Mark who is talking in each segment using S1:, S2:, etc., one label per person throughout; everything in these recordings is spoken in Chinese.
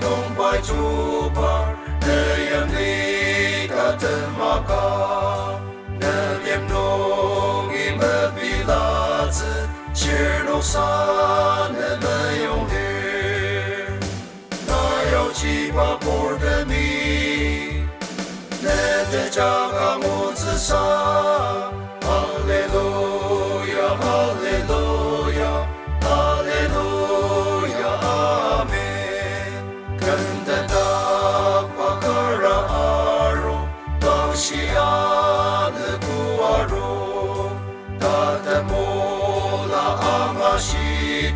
S1: 东拜主巴，那样里卡登马卡，那边弄伊么比拉子，切罗萨那么用力，那要七八波的米，那的加卡木子沙，哈利路亚，哈利路亚。哈利路亚，阿门。跟着大夸克拉阿罗，当西亚的古阿罗，他的摩拉阿玛西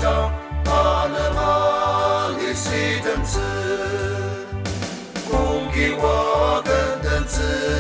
S1: 达，阿那玛里西等子，公给我跟等子。